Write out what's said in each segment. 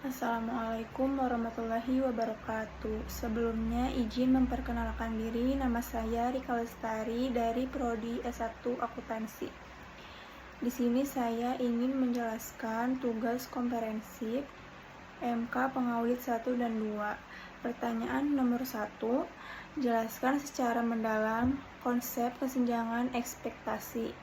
Assalamualaikum warahmatullahi wabarakatuh. Sebelumnya izin memperkenalkan diri, nama saya Rika Lestari dari Prodi S1 Akuntansi. Di sini saya ingin menjelaskan tugas komprehensif MK Pengaudit 1 dan 2. Pertanyaan nomor 1, jelaskan secara mendalam konsep kesenjangan ekspektasi.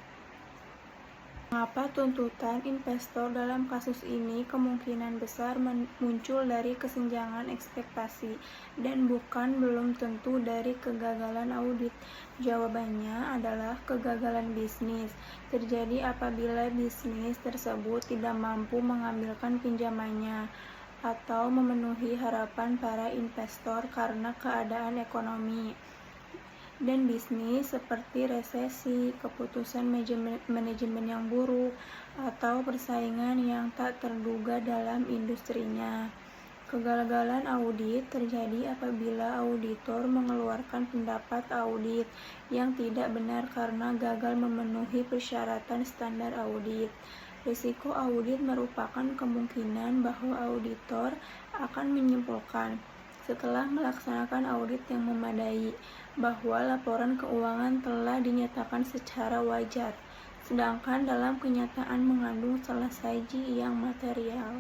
Mengapa tuntutan investor dalam kasus ini kemungkinan besar muncul dari kesenjangan ekspektasi dan belum tentu dari kegagalan audit? Jawabannya adalah kegagalan bisnis terjadi apabila bisnis tersebut tidak mampu mengambilkan pinjamannya atau memenuhi harapan para investor karena keadaan ekonomi dan bisnis seperti resesi, keputusan manajemen yang buruk, atau persaingan yang tak terduga dalam industrinya. Kegagalan audit terjadi apabila auditor mengeluarkan pendapat audit yang tidak benar karena gagal memenuhi persyaratan standar audit. Risiko audit merupakan kemungkinan bahwa auditor akan menyimpulkan setelah melaksanakan audit yang memadai, bahwa laporan keuangan telah dinyatakan secara wajar, sedangkan dalam kenyataan mengandung salah saji yang material.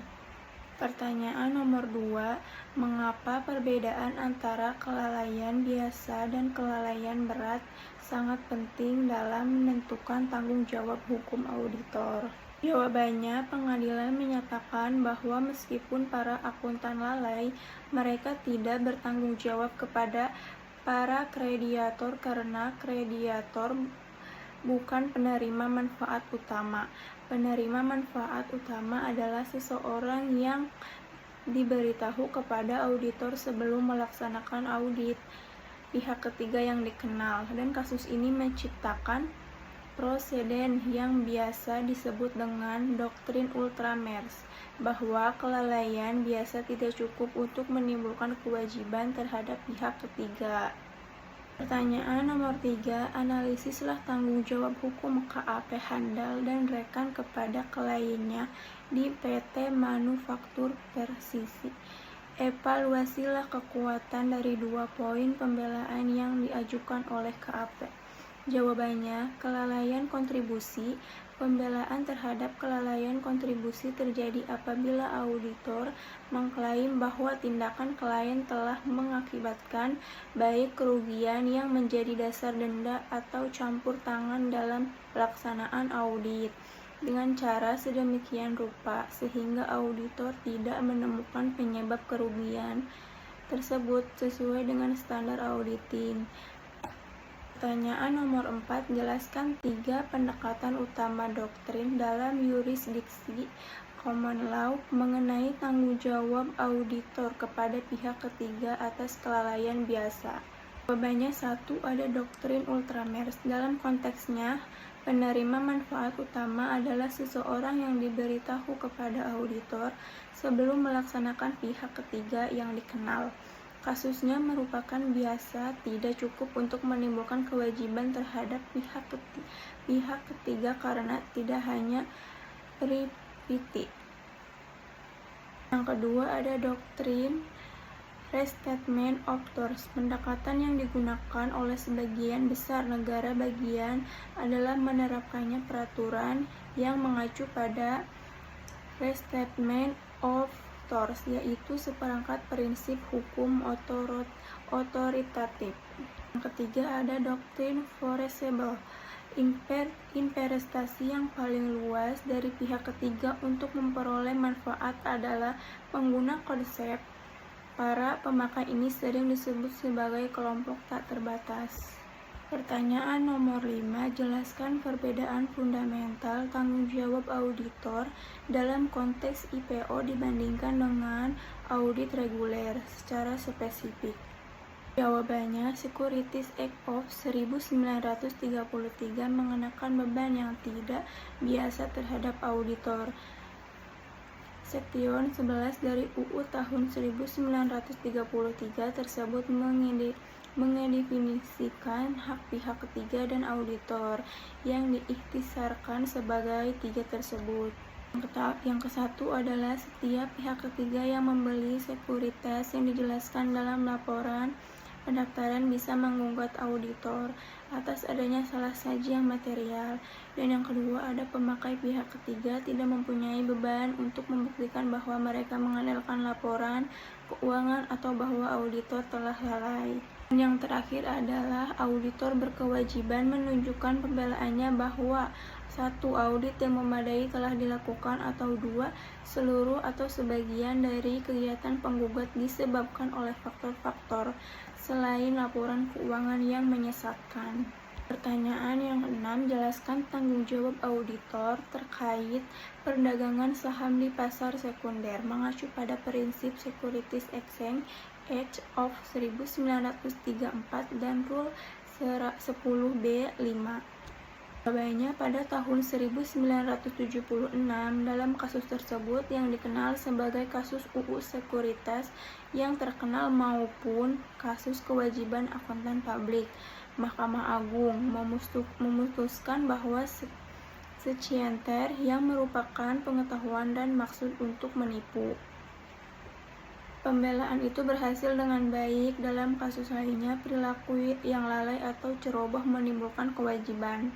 Pertanyaan nomor 2, mengapa perbedaan antara kelalaian biasa dan kelalaian berat sangat penting dalam menentukan tanggung jawab hukum auditor? Jawabannya, pengadilan menyatakan bahwa meskipun para akuntan lalai, mereka tidak bertanggung jawab kepada para krediator karena krediator bukan penerima manfaat utama. Penerima manfaat utama adalah seseorang yang diberitahu kepada auditor sebelum melaksanakan audit, pihak ketiga yang dikenal, dan kasus ini menciptakan proseden yang biasa disebut dengan doktrin Ultramarx, bahwa kelalaian biasa tidak cukup untuk menimbulkan kewajiban terhadap pihak ketiga. Pertanyaan nomor 3, analisislah tanggung jawab hukum KAP Handal dan rekan kepada kliennya di PT Manufaktur Persisi. Evaluasilah kekuatan dari 2 poin pembelaan yang diajukan oleh KAP. Jawabannya, kelalaian kontribusi. Pembelaan terhadap kelalaian kontribusi terjadi apabila auditor mengklaim bahwa tindakan klien telah mengakibatkan baik kerugian yang menjadi dasar denda atau campur tangan dalam pelaksanaan audit dengan cara sedemikian rupa sehingga auditor tidak menemukan penyebab kerugian tersebut sesuai dengan standar auditing. Pertanyaan nomor 4, jelaskan 3 pendekatan utama doktrin dalam yurisdiksi common law mengenai tanggung jawab auditor kepada pihak ketiga atas kelalaian biasa. Jawabannya 1, ada doktrin Ultramarx. Dalam konteksnya, penerima manfaat utama adalah seseorang yang diberitahu kepada auditor sebelum melaksanakan pihak ketiga yang dikenal. Kasusnya merupakan biasa tidak cukup untuk menimbulkan kewajiban terhadap pihak ketiga karena tidak hanya privity. Yang kedua ada doktrin restatement of torts. Pendekatan yang digunakan oleh sebagian besar negara bagian adalah menerapkannya peraturan yang mengacu pada restatement of torts, yaitu seperangkat prinsip hukum otoritatif. Yang ketiga ada doktrin foreseeable. Investasi yang paling luas dari pihak ketiga untuk memperoleh manfaat adalah pengguna konsep. Para pemakai ini sering disebut sebagai kelompok tak terbatas. Pertanyaan nomor 5, jelaskan perbedaan fundamental tanggung jawab auditor dalam konteks IPO dibandingkan dengan audit reguler secara spesifik. Jawabannya, Securities Act of 1933 mengenakan beban yang tidak biasa terhadap auditor. Seksion 11 dari UU tahun 1933 tersebut mengedefinisikan hak pihak ketiga dan auditor yang diikhtisarkan sebagai 3 tersebut. Yang ke-1 adalah setiap pihak ketiga yang membeli sekuritas yang dijelaskan dalam laporan pendaftaran bisa menggugat auditor atas adanya salah saji yang material. Dan yang kedua, ada pemakai pihak ketiga tidak mempunyai beban untuk membuktikan bahwa mereka mengandalkan laporan keuangan atau bahwa auditor telah lalai. Dan yang terakhir adalah auditor berkewajiban menunjukkan pembelaannya bahwa 1. Audit yang memadai telah dilakukan, atau 2. Seluruh atau sebagian dari kegiatan penggugat disebabkan oleh faktor-faktor selain laporan keuangan yang menyesatkan. Pertanyaan yang ke-6, jelaskan tanggung jawab auditor terkait perdagangan saham di pasar sekunder mengacu pada prinsip Securities Exchange Act of 1934 dan Rule 10b-5. Jawabannya, pada tahun 1976, dalam kasus tersebut yang dikenal sebagai kasus UU Sekuritas yang terkenal maupun kasus kewajiban akuntan publik, Mahkamah Agung memutuskan bahwa scienter yang merupakan pengetahuan dan maksud untuk menipu. Pembelaan itu berhasil dengan baik. Dalam kasus lainnya, perilaku yang lalai atau ceroboh menimbulkan kewajiban.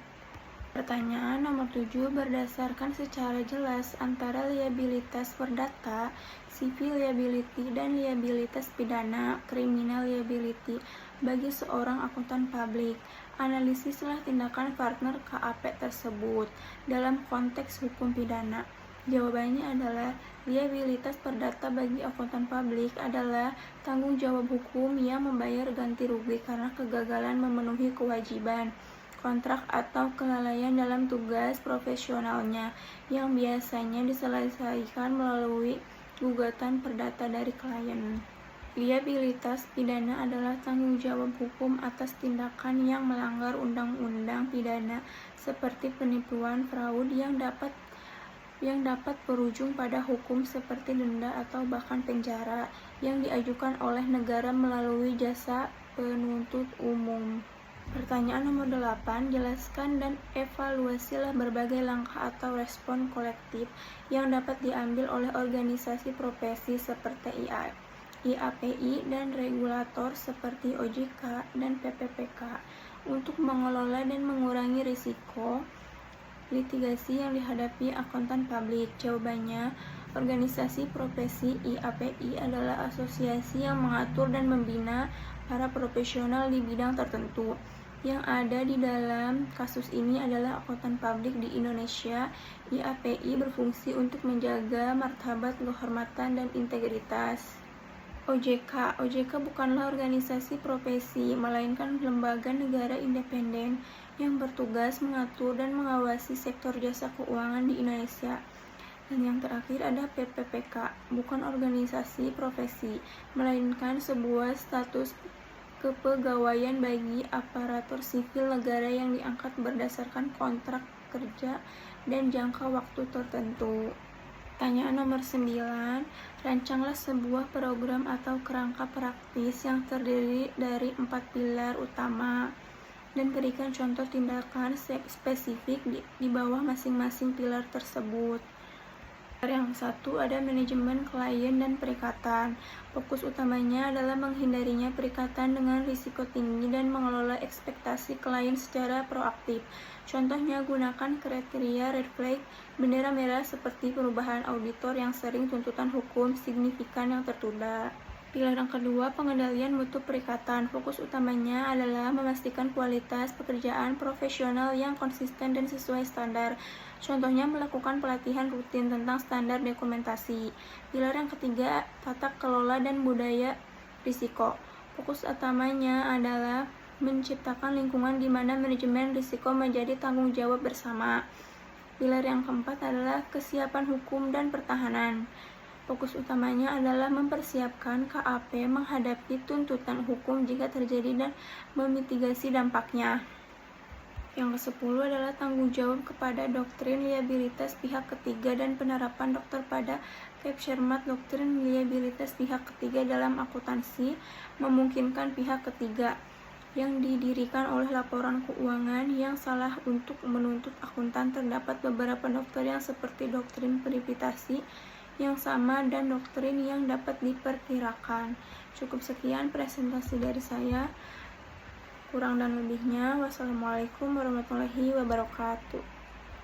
Pertanyaan nomor 7, berdasarkan secara jelas antara liabilitas perdata, civil liability, dan liabilitas pidana, criminal liability, bagi seorang akuntan publik. Analisislah tindakan partner KAP tersebut dalam konteks hukum pidana. Jawabannya adalah liabilitas perdata bagi akuntan publik adalah tanggung jawab hukum yang membayar ganti rugi karena kegagalan memenuhi kewajiban, kontrak atau kelalaian dalam tugas profesionalnya yang biasanya diselesaikan melalui gugatan perdata dari klien. Liabilitas pidana adalah tanggung jawab hukum atas tindakan yang melanggar undang-undang pidana seperti penipuan, fraud yang dapat berujung pada hukum seperti denda atau bahkan penjara yang diajukan oleh negara melalui jasa penuntut umum. Pertanyaan nomor 8, jelaskan dan evaluasilah berbagai langkah atau respon kolektif yang dapat diambil oleh organisasi profesi seperti IAPI dan regulator seperti OJK dan PPPK untuk mengelola dan mengurangi risiko litigasi yang dihadapi akuntan publik. Jawabannya, organisasi profesi IAPI adalah asosiasi yang mengatur dan membina para profesional di bidang tertentu. Yang ada di dalam kasus ini adalah akuntan publik di Indonesia. IAPI berfungsi untuk menjaga martabat, kehormatan, dan integritas. OJK bukanlah organisasi profesi, melainkan lembaga negara independen yang bertugas mengatur dan mengawasi sektor jasa keuangan di Indonesia. Dan yang terakhir ada PPPK, bukan organisasi profesi, melainkan sebuah status kepegawaian bagi aparatur sipil negara yang diangkat berdasarkan kontrak kerja dan jangka waktu tertentu. Pertanyaan nomor 9, rancanglah sebuah program atau kerangka praktis yang terdiri dari 4 pilar utama dan berikan contoh tindakan spesifik di bawah masing-masing pilar tersebut. Yang 1 ada manajemen klien dan perikatan. Fokus utamanya adalah menghindarinya perikatan dengan risiko tinggi dan mengelola ekspektasi klien secara proaktif. Contohnya, gunakan kriteria red flag, bendera merah seperti perubahan auditor yang sering tuntutan hukum signifikan yang tertunda. Pilar yang kedua, pengendalian mutu perikatan. Fokus utamanya adalah memastikan kualitas pekerjaan profesional yang konsisten dan sesuai standar. Contohnya, melakukan pelatihan rutin tentang standar dokumentasi. Pilar yang ketiga, tata kelola dan budaya risiko. Fokus utamanya adalah menciptakan lingkungan di mana manajemen risiko menjadi tanggung jawab bersama. Pilar yang keempat adalah kesiapan hukum dan pertahanan. Fokus utamanya adalah mempersiapkan KAP menghadapi tuntutan hukum jika terjadi dan memitigasi dampaknya. Yang ke-10 adalah tanggung jawab kepada doktrin liabilitas pihak ketiga dan penerapan dokter pada Capshermat. Doktrin liabilitas pihak ketiga dalam akuntansi memungkinkan pihak ketiga yang didirikan oleh laporan keuangan yang salah untuk menuntut akuntan. Terdapat beberapa doktrin yang seperti doktrin privitasi yang sama dan doktrin yang dapat diperkirakan. Cukup sekian presentasi dari saya. Kurang dan lebihnya, wassalamualaikum warahmatullahi wabarakatuh.